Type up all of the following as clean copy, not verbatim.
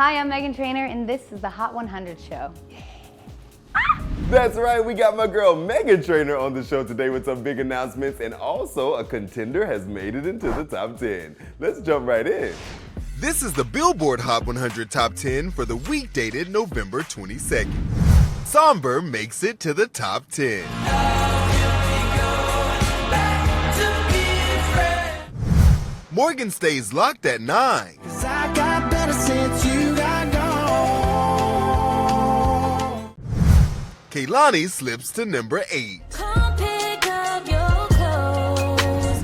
Hi, I'm Meghan Trainor, and this is the Hot 100 show. That's right, we got my girl Meghan Trainor on the show today with some big announcements, and also a contender has made it into the top 10. Let's jump right in. This is the Billboard Hot 100 Top 10 for the week dated November 22nd. Sombr makes it to the top 10. Morgan stays locked at 9. Kehlani slips to number 8.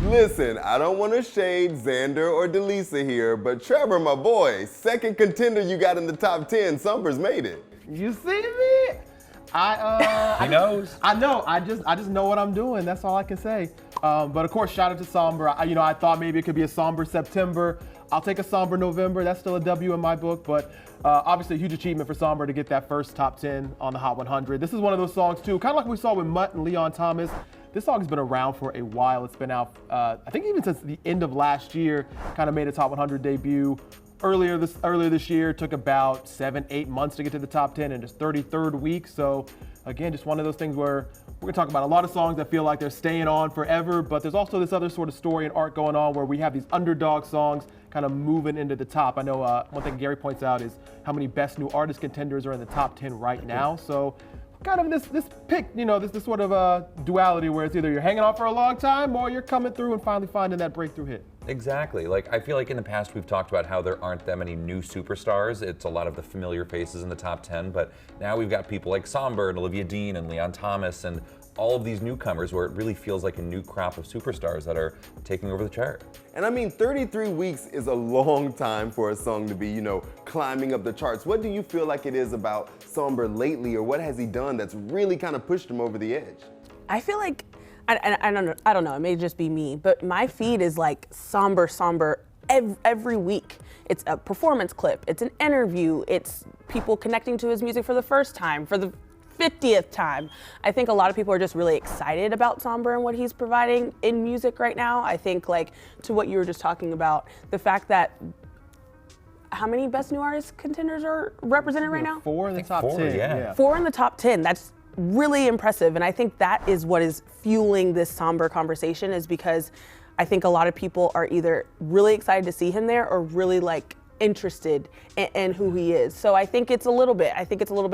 Listen, I don't want to shade Xander or Delisa here, but Trevor, my boy, second contender you got in the top 10, Sombr's made it. You see me? He knows. I know. I just know what I'm doing. That's all I can say. But of course, shout out to Sombr. I thought maybe it could be a Sombr September. I'll take a Sombr November. That's still a W in my book. But obviously, a huge achievement for Sombr to get that first top 10 on the Hot 100. This is one of those songs too, kind of like we saw with Mutt and Leon Thomas. This song has been around for a while. It's been out, I think, even since the end of last year. Kind of made its Hot 100 debut. Earlier this year, took about 7-8 months to get to the top 10 in its 33rd week. So again, just one of those things where we're gonna talk about a lot of songs that feel like they're staying on forever, but there's also this other sort of story and arc going on where we have these underdog songs kind of moving into the top. I know one thing Gary points out is how many best new artist contenders are in the top 10 right now. So kind of this pick, this sort of duality where it's either you're hanging on for a long time or you're coming through and finally finding that breakthrough hit. Exactly. Like, I feel like in the past we've talked about how there aren't that many new superstars. It's a lot of the familiar faces in the top 10, but now we've got people like Sombr and Olivia Dean and Leon Thomas and all of these newcomers where it really feels like a new crop of superstars that are taking over the chart. And I mean, 33 weeks is a long time for a song to be, climbing up the charts. What do you feel like it is about Sombr lately, or what has he done that's really kind of pushed him over the edge? I feel like, I don't know, it may just be me, but my feed is like Sombr every week. It's a performance clip, it's an interview, it's people connecting to his music for the first time, for the 50th time. I think a lot of people are just really excited about Sombr and what he's providing in music right now. I think, like, to what you were just talking about, the fact that how many best new artist contenders are represented right now? 4 in the top 10. Yeah. 4 in the top 10. That's really impressive. And I think that is what is fueling this Sombr conversation, is because I think a lot of people are either really excited to see him there or really interested in who he is. So I think it's a little bit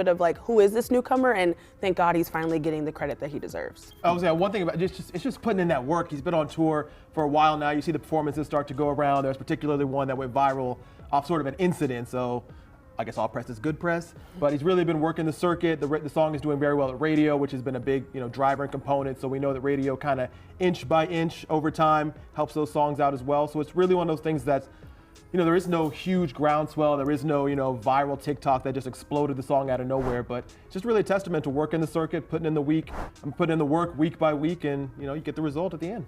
of like, who is this newcomer? And thank God he's finally getting the credit that he deserves. I was saying one thing about it's just putting in that work. He's been on tour for a while now. You see the performances start to go around. There's particularly one that went viral off sort of an incident. So I guess all press is good press, but he's really been working the circuit. The song is doing very well at radio, which has been a big driver and component. So we know that radio kind of inch by inch over time helps those songs out as well. So it's really one of those things that's, there is no huge groundswell. There is no, viral TikTok that just exploded the song out of nowhere. But it's just really a testament to working the circuit, putting in the work week by week, and you get the result at the end.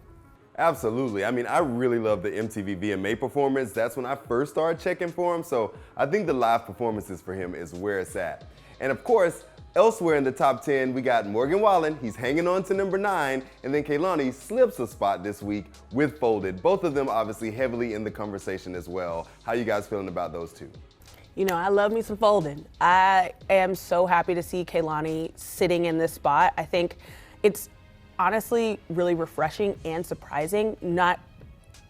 Absolutely. I mean, I really love the MTV VMA performance. That's when I first started checking for him. So I think the live performances for him is where it's at. And of course, elsewhere in the top 10, we got Morgan Wallen. He's hanging on to number 9. And then Kehlani slips a spot this week with Folded. Both of them obviously heavily in the conversation as well. How you guys feeling about those two? I love me some Folded. I am so happy to see Kehlani sitting in this spot. I think it's honestly really refreshing and surprising, not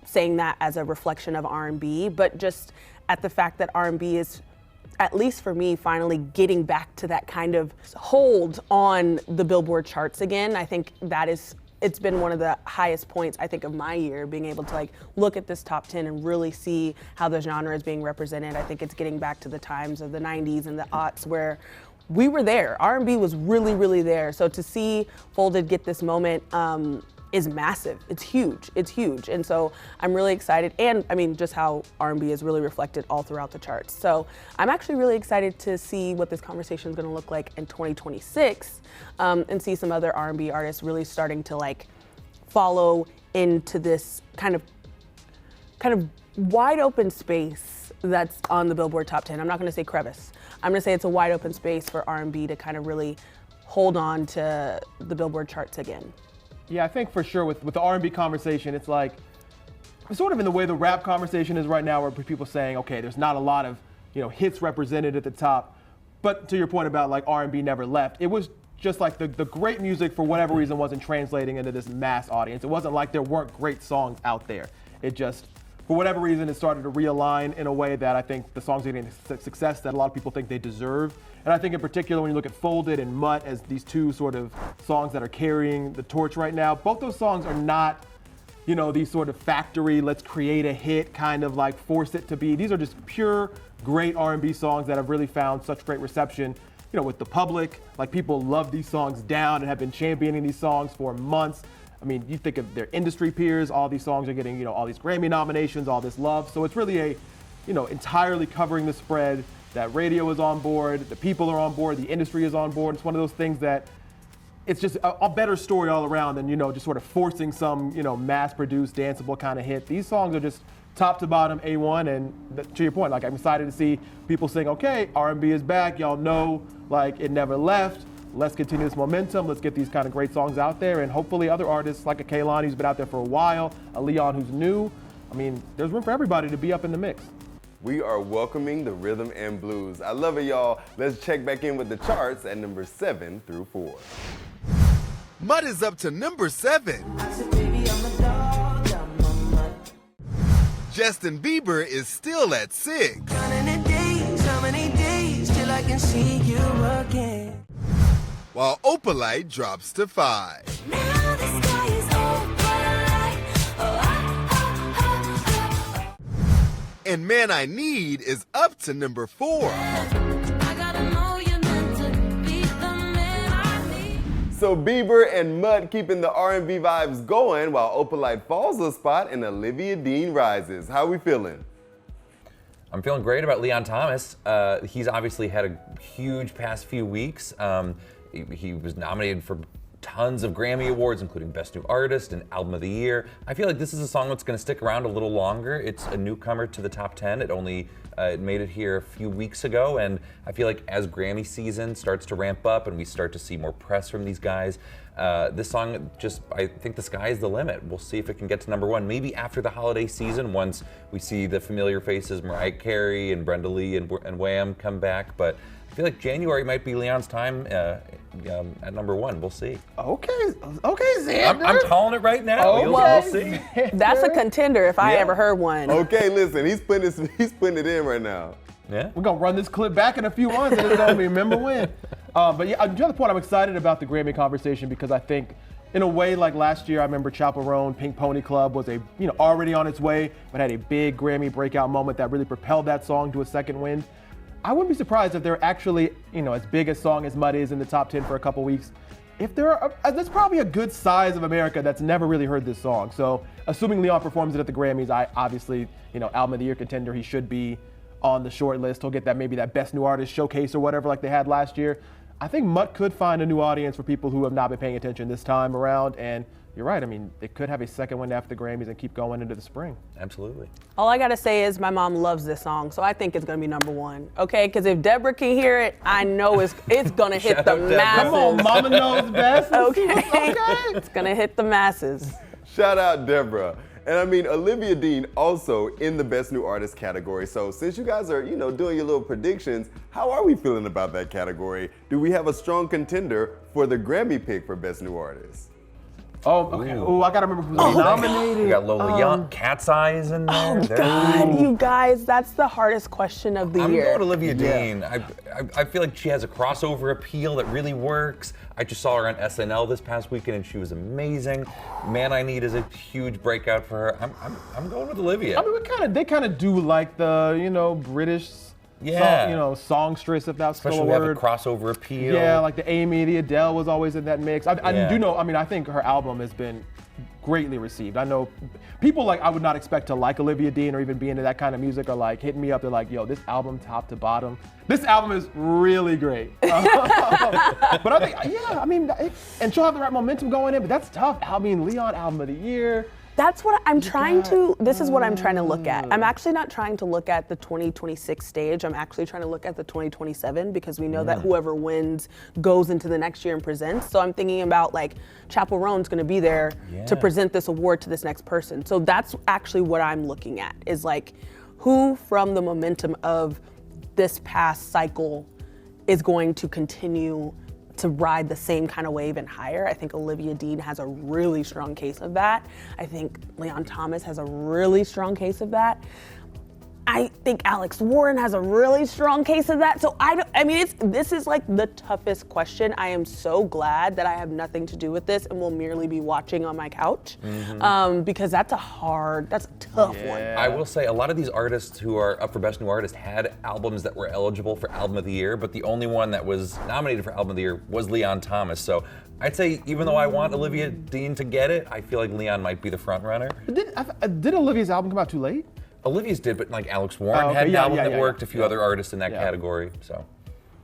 saying that as a reflection of R&B, but just at the fact that R&B is, at least for me, finally getting back to that kind of hold on the Billboard charts again. I think it's been one of the highest points, I think, of my year, being able to look at this top 10 and really see how the genre is being represented. I think it's getting back to the times of the 90s and the aughts where we were there. R&B was really, really there. So to see Folded get this moment is massive. It's huge. It's huge. And so I'm really excited. And I mean, just how R&B is really reflected all throughout the charts. So I'm actually really excited to see what this conversation is going to look like in 2026 and see some other R&B artists really starting to follow into this kind of wide open space that's on the Billboard Top 10. I'm not going to say crevice. I'm going to say it's a wide open space for R&B to kind of really hold on to the Billboard charts again. Yeah, I think for sure with the R&B conversation, it's sort of in the way the rap conversation is right now, where people saying, okay, there's not a lot of hits represented at the top. But to your point about like R&B never left, it was just like the great music for whatever reason wasn't translating into this mass audience. It wasn't like there weren't great songs out there. It just, for whatever reason, it started to realign in a way that I think the songs are getting the success that a lot of people think they deserve. And I think in particular when you look at Folded and Mutt as these two sort of songs that are carrying the torch right now, both those songs are not, these sort of factory, let's create a hit, kind of like force it to be. These are just pure, great R&B songs that have really found such great reception, with the public. Like, people love these songs down and have been championing these songs for months. I mean, you think of their industry peers, all these songs are getting, all these Grammy nominations, all this love. So it's really a, entirely covering the spread. That radio is on board, the people are on board, the industry is on board. It's one of those things that it's just a better story all around than, just sort of forcing some, mass-produced, danceable kind of hit. These songs are just top to bottom A1, and to your point, like, I'm excited to see people saying, okay, R&B is back, y'all know, like, it never left. Let's continue this momentum. Let's get these kind of great songs out there, and hopefully other artists like a Kehlani who's been out there for a while, a Leon who's new. I mean, there's room for everybody to be up in the mix. We are welcoming the rhythm and blues. I love it, y'all. Let's check back in with the charts at number 7 through 4. Mutt is up to number 7. Justin Bieber is still at 6. While Opalite drops to 5. Now the sky is Opalite. And Man I Need is up to number 4. I gotta know you're meant to be the man I need. So Bieber and Mutt keeping the R&B vibes going while Opalite falls a spot and Olivia Dean rises. How we feeling? I'm feeling great about Leon Thomas. He's obviously had a huge past few weeks. He was nominated for tons of Grammy Awards, including Best New Artist and Album of the Year. I feel like this is a song that's going to stick around a little longer. It's a newcomer to the top 10. It made it here a few weeks ago, and I feel like as Grammy season starts to ramp up and we start to see more press from these guys, this song I think the sky is the limit. We'll see if it can get to number 1. Maybe after the holiday season, once we see the familiar faces, Mariah Carey and Brenda Lee and Wham come back, but I feel like January might be Leon's time at number 1. We'll see. Okay, Xander. I'm calling it right now. We'll see. That's a contender if I ever heard one. Okay, listen, he's putting it in right now. Yeah. We're gonna run this clip back in a few months and it's gonna be remember when. But yeah, to the point, I'm excited about the Grammy conversation because I think, in a way, like last year, I remember Chaperone, Pink Pony Club was already on its way, but had a big Grammy breakout moment that really propelled that song to a second wind. I wouldn't be surprised if they're actually, as big a song as Mutt is in the top 10 for a couple weeks. If there's probably a good size of America that's never really heard this song. So, assuming Leon performs it at the Grammys, I obviously, Album of the Year contender, he should be on the short list. He'll get maybe that Best New Artist showcase or whatever like they had last year. I think Mutt could find a new audience for people who have not been paying attention this time around, and you're right. I mean, they could have a second wind after the Grammys and keep going into the spring. Absolutely. All I gotta say is my mom loves this song, so I think it's gonna be number 1. Okay, because if Deborah can hear it, I know it's gonna hit the masses. Come on, Mama knows best. Okay. It's gonna hit the masses. Shout out Deborah. And I mean, Olivia Dean also in the Best New Artist category. So since you guys are, doing your little predictions, how are we feeling about that category? Do we have a strong contender for the Grammy pick for Best New Artist? Oh, okay. Oh, I gotta remember who's nominated. We got Lola Young, Cat's Eyes in there. Oh God, you guys, that's the hardest question of the year. I'm going Olivia Dean. I feel like she has a crossover appeal that really works. I just saw her on SNL this past weekend and she was amazing. Man I Need is a huge breakout for her. I'm going with Olivia. I mean, they kind of do like the British. Songstress, if that's Especially still a when we word. have a crossover appeal. Yeah, like the Amy, the Adele was always in that mix. I do know, I think her album has been greatly received. I know people I would not expect to like Olivia Dean or even be into that kind of music are hitting me up. They're like, yo, this album top to bottom. This album is really great. But I think, and she'll have the right momentum going in, but that's tough. Leon Album of the Year. That's what I'm trying to, this is what I'm trying to look at. I'm actually not trying to look at the 2026 stage. I'm actually trying to look at the 2027 because we know that whoever wins goes into the next year and presents. So I'm thinking about Chaperone's gonna be there to present this award to this next person. So that's actually what I'm looking at is who from the momentum of this past cycle is going to continue to ride the same kind of wave and higher. I think Olivia Dean has a really strong case of that. I think Leon Thomas has a really strong case of that. I think Alex Warren has a really strong case of that. So this is like the toughest question. I am so glad that I have nothing to do with this and will merely be watching on my couch, because that's a tough one. I will say a lot of these artists who are up for Best New Artist had albums that were eligible for Album of the Year, but the only one that was nominated for Album of the Year was Leon Thomas. So I'd say even though I want Olivia Dean to get it, I feel like Leon might be the front runner. Did Olivia's album come out too late? Olivia's did, but like Alex Warren had an album that worked, a few other artists in that category, so.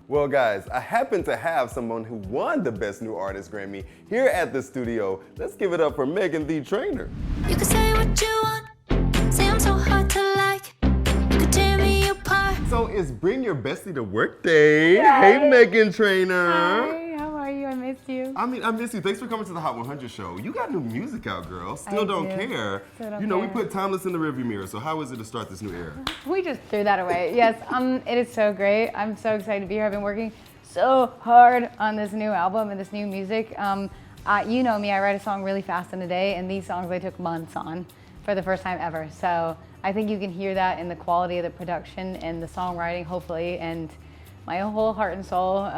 Well, guys, I happen to have someone who won the Best New Artist Grammy here at the studio. Let's give it up for Meghan Trainor. You can say what you want, say I'm so hard to like. You can tear me apart. So it's Bring Your Bestie to Work Day. Hey, Meghan Trainor. Hi, how are you? I missed you. I miss you. Thanks for coming to the Hot 100 show. You got new music out, girl. Still don't care. Still don't You know, we care. put Timeless in the rearview mirror. So how is it to start this new era? We just threw that away. Yes, it is so great. I'm so excited to be here. I've been working so hard on this new album and this new music. You know me, I write a song really fast in a day, and these songs I took months on for the first time ever. So I think you can hear that in the quality of the production and the songwriting, hopefully, and my whole heart and soul.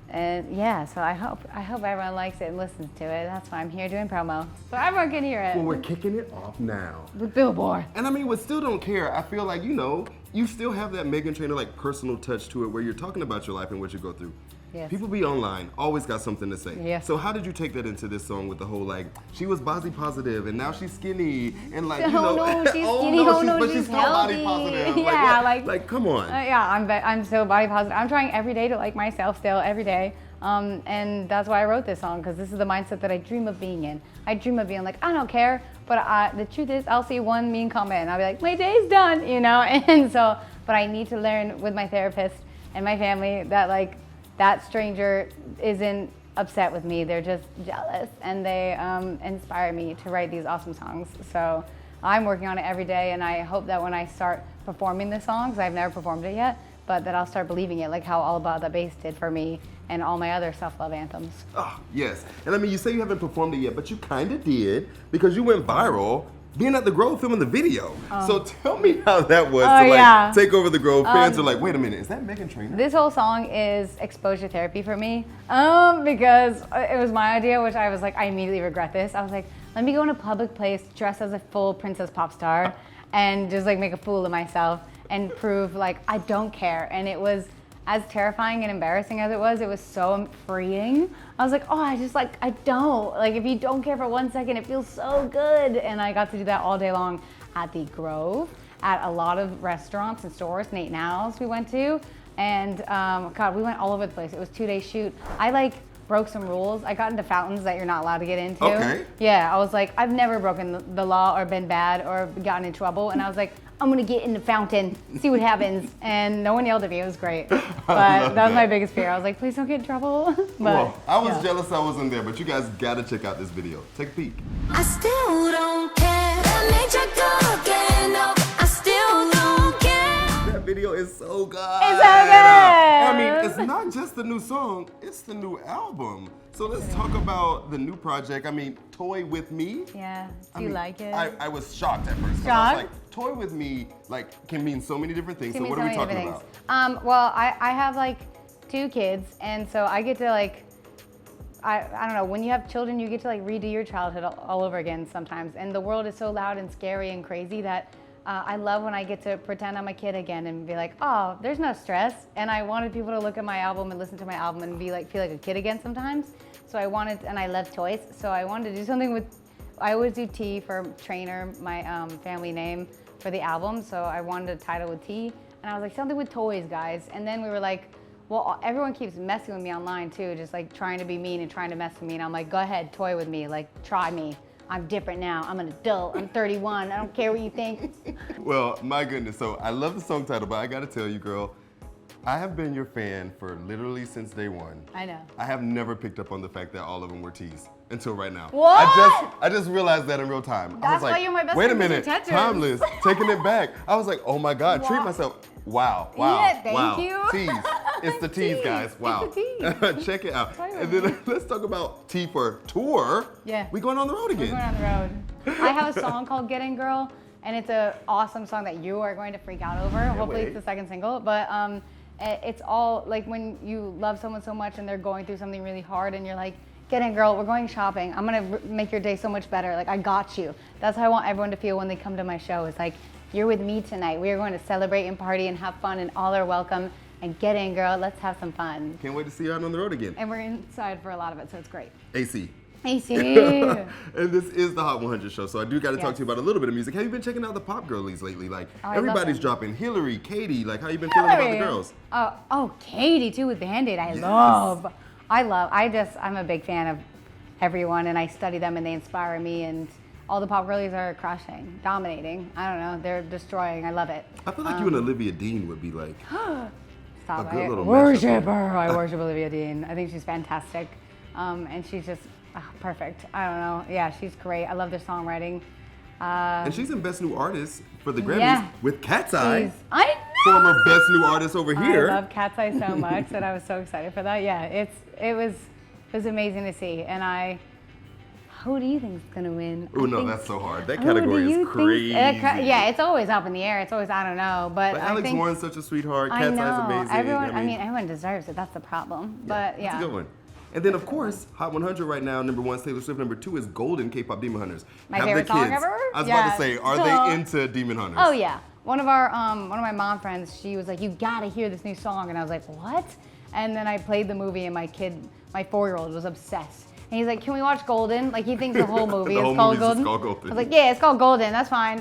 And yeah, so I hope everyone likes it and listens to it. That's why I'm here doing promo, so everyone can hear it. Well, we're kicking it off now. With Billboard. And with Still Don't Care, I feel like, you still have that Meghan Trainor like personal touch to it where you're talking about your life and what you go through. Yes. People be online, always got something to say. Yes. So how did you take that into this song with the whole she was body positive and now she's skinny and No, she's skinny. but she's still body healthy. positive. Yeah, come on. Yeah, I'm so body positive. I'm trying every day to like myself still, every day. And that's why I wrote this song, because this is the mindset that I dream of being in. I dream of being like, I don't care, but the truth is, I'll see one mean comment and I'll be like, my day's done, And so, but I need to learn with my therapist and my family that that stranger isn't upset with me. They're just jealous, and they inspire me to write these awesome songs. So I'm working on it every day, and I hope that when I start performing the songs, I've never performed it yet, but that I'll start believing it, like how All About That Bass did for me and all my other self-love anthems. Oh, yes. And you say you haven't performed it yet, but you kind of did because you went viral being at the Grove filming the video. So tell me how that was to take over the Grove. Fans are like, wait a minute, is that Meghan Trainor? This whole song is exposure therapy for me, because it was my idea, which I was like, I immediately regret this. I was like, let me go in a public place dressed as a full princess pop star and just make a fool of myself and prove I don't care. And it was as terrifying and embarrassing as it was so freeing. I was like, oh, I don't. If you don't care for 1 second, it feels so good. And I got to do that all day long at the Grove, at a lot of restaurants and stores, Nate Now's we went to. And God, we went all over the place. It was a 2-day shoot. I broke some rules. I got into fountains that you're not allowed to get into. Okay. Yeah, I was like, I've never broken the law or been bad or gotten in trouble. And I was like, I'm gonna get in the fountain, see what happens. And no one yelled at me, it was great. But that was my biggest fear. I was like, please don't get in trouble. Well, I was jealous I wasn't there, but you guys gotta check out this video. Take a peek. I still don't care. That nature go again. No, I still don't care. That video is so good. It's so good. It's not just the new song, it's the new album. So let's talk about the new project. Toy With Me. Yeah, do you like it? I was shocked at first. 'Cause I was like, Toy With Me can mean so many different things. So what are we talking about? Well, I have 2 kids, and so I get to I don't know, when you have children, you get to redo your childhood all over again sometimes. And the world is so loud and scary and crazy that I love when I get to pretend I'm a kid again and be like, oh, there's no stress. And I wanted people to look at my album and listen to my album and be feel like a kid again sometimes. So I wanted, and I love toys, so I wanted to do something with, I always do T for Trainor, my family name for the album. So I wanted a title with T, and I was like, something with toys, guys. And then we were like, well, everyone keeps messing with me online too, just trying to be mean and trying to mess with me. And I'm like, go ahead, toy with me, try me. I'm different now. I'm an adult. I'm 31. I don't care what you think. Well, my goodness. So I love the song title, but I gotta tell you, girl, I have been your fan for literally since day one. I know. I have never picked up on the fact that all of them were T's until right now. What? I just realized that in real time. I That's was like, why you're my best wait a friend, 'cause minute, you're Tetris. Timeless, taking it back. I was like, oh my God, treat myself. Wow. Yeah, thank wow. you. Tease. It's the tease, guys. Wow. It's the tease. Check it out. And then let's talk about T for tour. Yeah. We going on the road again. We're going on the road. I have a song called Getting Girl, and it's an awesome song that you are going to freak out over. Hopefully wait. it's the second single, but it's all like when you love someone so much and they're going through something really hard and you're like, Getting Girl, we're going shopping. I'm gonna make your day so much better. Like, I got you. That's how I want everyone to feel when they come to my show. It's like, you're with me tonight. We are going to celebrate and party and have fun, and all are welcome. And get in, girl. Let's have some fun. Can't wait to see you out on the road again. And we're inside for a lot of it, so it's great. AC. AC. And this is the Hot 100 show, so I do got to talk Yes. to you about a little bit of music. Have you been checking out the pop girlies lately? Like, Oh, I love everybody's them. dropping. Hillary, Katie, like, how you been feeling about the girls? Oh, Katie too with Band-Aid. I'm a big fan of everyone, and I study them, and they inspire me, and all the pop girlies are crushing, dominating. I don't know, they're destroying. I love it. I feel like you and Olivia Dean would be like, Stop. a good I little worship her. I worship Olivia Dean. I think she's fantastic, and she's just perfect. I don't know. Yeah, she's great. I love their songwriting. and she's in Best New Artist for the Grammys Yeah. with Cat's Eye, I know. former Best New Artist over here. I love Cat's Eye so much that I was so excited for that. Yeah, it was amazing to see, and who do you think is gonna win? Oh no, that's so hard. That category is crazy. Yeah, it's always up in the air. It's always I don't know, but I Alex think Warren's such a sweetheart. I Cat's know Eye's amazing. everyone deserves it. That's the problem. But yeah, That's a good one. And then of course, Hot 100 right now, number 1 is Taylor Swift, number 2 is Golden K-pop Demon Hunters. My Have favorite the song kids. ever? I was Yeah. about to say, are they into Demon Hunters? Oh yeah. One of my mom friends, she was like, "You gotta hear this new song," and I was like, "What?" And then I played the movie, and my 4-year-old was obsessed. And he's like, "Can we watch Golden?" Like, he thinks the whole movie The is whole called movie's just Golden. called Golden. I was like, "Yeah, it's called Golden. That's fine."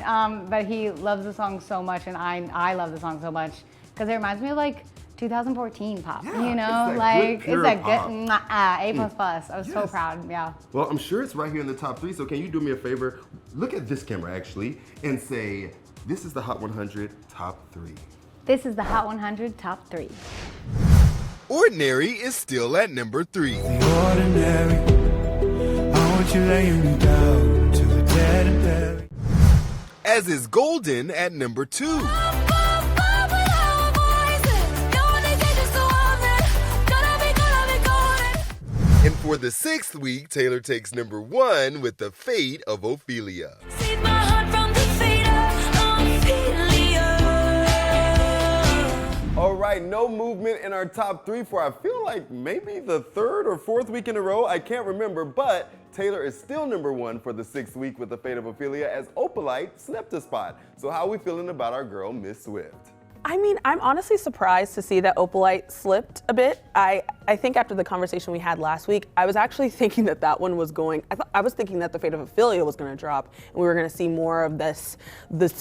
But he loves the song so much, and I love the song so much because it reminds me of like 2014 pop. Yeah, You know, it's that like good, pure it's that pop. good A++. I was so Yes. proud. Yeah. Well, I'm sure it's right here in the top 3, so can you do me a favor? Look at this camera, actually, and say, this is the Hot 100 top 3. This is the Hot 100 top 3. Ordinary is still at number 3. Ordinary, I want you laying me down to the dead and buried. As is Golden at number 2. And for the 6th week, Taylor takes number 1 with The Fate of Ophelia. All right, no movement in our top 3 for I feel like maybe the 3rd or 4th week in a row. I can't remember, but Taylor is still number 1 for the 6th week with The Fate of Ophelia as Opalite slipped a spot. So how are we feeling about our girl, Miss Swift? I mean, I'm honestly surprised to see that Opalite slipped a bit. I think after the conversation we had last week, I was actually thinking that one was going, I was thinking that The Fate of Ophelia was going to drop, and we were going to see more of this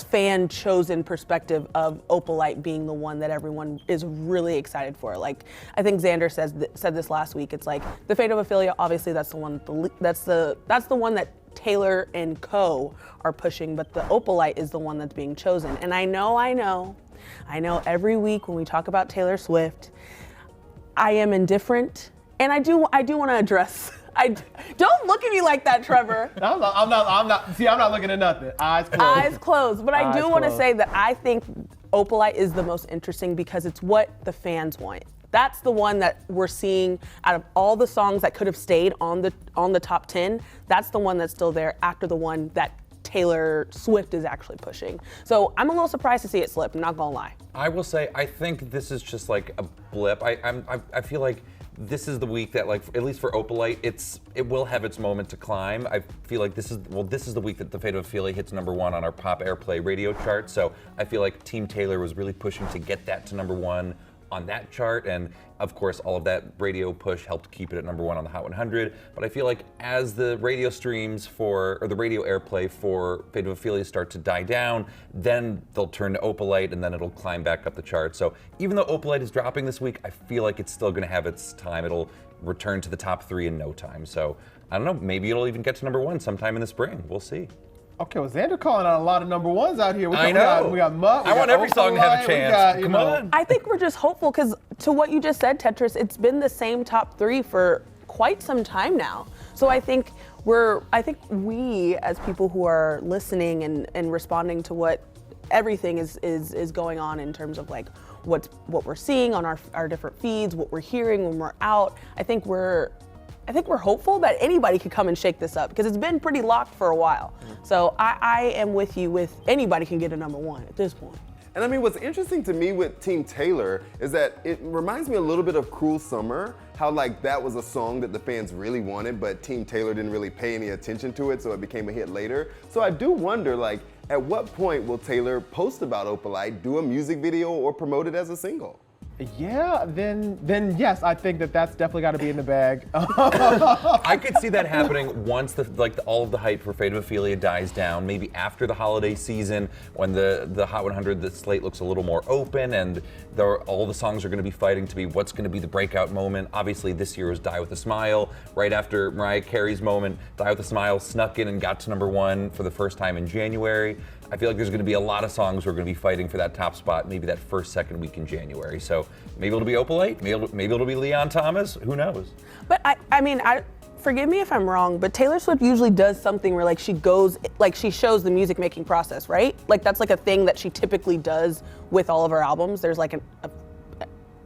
fan-chosen perspective of Opalite being the one that everyone is really excited for. Like, I think Xander said this last week. It's like, The Fate of Ophelia, obviously that's the one, that's the one that Taylor and co are pushing, but the Opalite is the one that's being chosen. And I know every week when we talk about Taylor Swift, I am indifferent, and I do want to address. Don't look at me like that, Trevor. I'm not. See, I'm not looking at nothing. Eyes closed. Eyes closed. But I do Eyes want to closed. say that I think Opalite is the most interesting because it's what the fans want. That's the one that we're seeing out of all the songs that could have stayed on the top 10. That's the one that's still there after the one that Taylor Swift is actually pushing. So I'm a little surprised to see it slip, I'm not gonna lie. I will say, I think this is just like a blip. I feel like this is the week that, like, at least for Opalite, it will have its moment to climb. I feel like this is the week that The Fate of Ophelia hits number 1 on our pop airplay radio chart. So I feel like Team Taylor was really pushing to get that to number 1 on that chart, and of course all of that radio push helped keep it at number 1 on the Hot 100. But I feel like as the radio streams or the radio airplay for Fate of Ophelia start to die down, then they'll turn to Opalite and then it'll climb back up the chart. So even though Opalite is dropping this week, I feel like it's still gonna have its time. It'll return to the top 3 in no time. So I don't know, maybe it'll even get to number 1 sometime in the spring. We'll see. Okay, well, Xander calling out a lot of number 1s out here. I know. We got Mutt. I want every song to have a chance. Come on. I think we're just hopeful because to what you just said, Tetris, it's been the same top 3 for quite some time now. So I think we as people who are listening and responding to what everything is going on in terms of like what we're seeing on our different feeds, what we're hearing when we're out. I think we're hopeful that anybody could come and shake this up because it's been pretty locked for a while. So I am with you with anybody can get a number one at this point. And I mean, what's interesting to me with Team Taylor is that it reminds me a little bit of Cruel Summer, how like that was a song that the fans really wanted, but Team Taylor didn't really pay any attention to it, so it became a hit later. So I do wonder, like, at what point will Taylor post about Opalite, do a music video, or promote it as a single? Yeah, then yes, I think that's definitely got to be in the bag. I could see that happening once all of the hype for Fate of Ophelia dies down, maybe after the holiday season when the Hot 100, the slate looks a little more open and all the songs are going to be fighting to be what's going to be the breakout moment. Obviously this year was Die With a Smile. Right after Mariah Carey's moment, Die With a Smile snuck in and got to number one for the first time in January. I feel like there's going to be a lot of songs who are going to be fighting for that top spot, maybe that second week in January. So maybe it'll be Opalite, maybe it'll be Leon Thomas, who knows? But I mean, forgive me if I'm wrong, but Taylor Swift usually does something where like she shows the music making process, right? Like that's like a thing that she typically does with all of her albums. There's like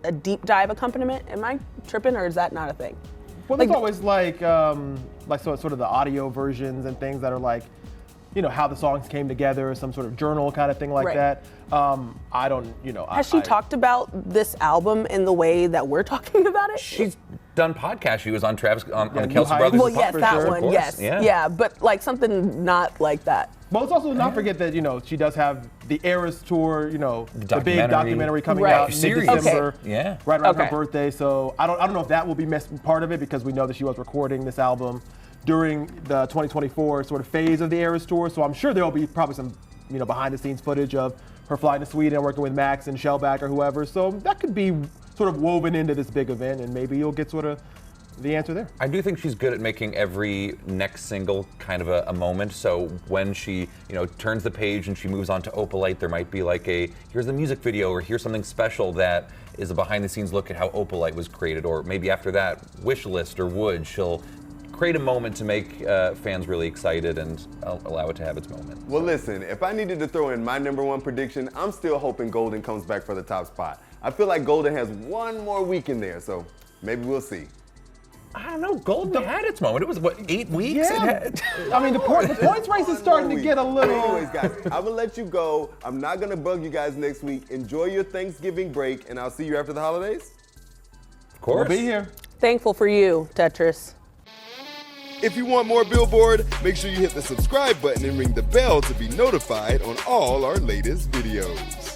a deep dive accompaniment. Am I tripping or is that not a thing? Well, there's always like sort of the audio versions and things that are like, you know, how the songs came together, some sort of journal kind of thing like that. I don't, you know. Has she talked about this album in the way that we're talking about it? She's done podcasts. She was on the Kelsey Brothers. Well, yes, that sure, one, yes. Yeah, but like something not like that. Well, let's also not forget that, you know, she does have the Eras tour, you know, the big documentary coming out in mid-December, right around her birthday. So I don't know if that will be part of it because we know that she was recording this album during the 2024 sort of phase of the Eras tour. So I'm sure there'll be probably some, you know, behind the scenes footage of her flying to Sweden, working with Max and Shellback or whoever. So that could be sort of woven into this big event and maybe you'll get sort of the answer there. I do think she's good at making every next single kind of a moment. So when she, you know, turns the page and she moves on to Opalite, there might be like here's the music video or here's something special that is a behind the scenes look at how Opalite was created. Or maybe after that, Wish List or Would, she'll create a moment to make fans really excited and allow it to have its moment. Well, listen, if I needed to throw in my number one prediction, I'm still hoping Golden comes back for the top spot. I feel like Golden has one more week in there, so maybe we'll see. I don't know, Golden had its moment. It was, what, 8 weeks? Yeah. I mean, the points race is starting to get a little... Anyways, guys, I'm going to let you go. I'm not going to bug you guys next week. Enjoy your Thanksgiving break, and I'll see you after the holidays. Of course. We'll be here. Thankful for you, Tetris. If you want more Billboard, make sure you hit the subscribe button and ring the bell to be notified on all our latest videos.